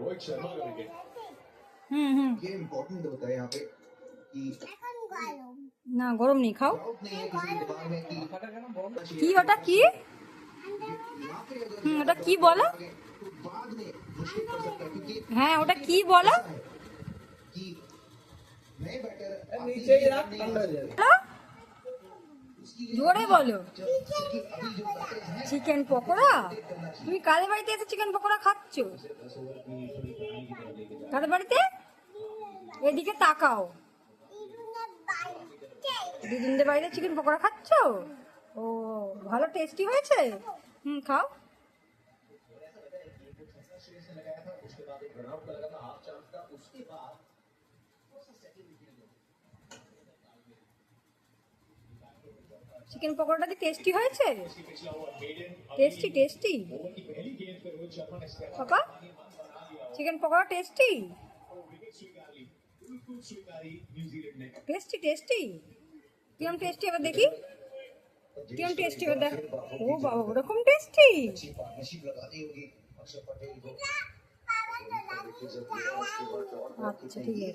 रोहित शर्मा करेंगे। ये इम्पोर्टेंट होता है यहाँ पे कि না গরম নেই, খাও। डाउट नहीं है किसी के दिमाग में कि কি ওটা কি? ওটা কি বলো? तो बाद में मुश्किल पड़ सकता है क्योंकि হ্যাঁ ওটা কি বলো? कि नए बैटर नीचे ही रख, अंदर जा। বলো, জোরে বলো। कि अभी जो बैटर्स हैं চিকেন পকোড়া? তুমি কাদের বাড়িতে এসে চিকেন পকোড়া খাচ্ছ? কাদের বাড়িতে? এদিকে তাকাও। দিদিনদের বাড়িতে চিকেন পকোড়া খাচ্ছ? ও ভালো টেস্টি হয়েছে? খাও। চিকেন পকোড়াটা কি টেস্টি হয়েছে? Tasty tasty papa, chicken pakora tasty tasty tasty কিরম টেস্টি? এবার দেখি কিরম টেস্টি। এবার দেখ। ও বাবা, ওরকম টেস্টি। पार्टनरशिप लगानी होगी अक्षर पटेल को। আচ্ছা ঠিক আছে।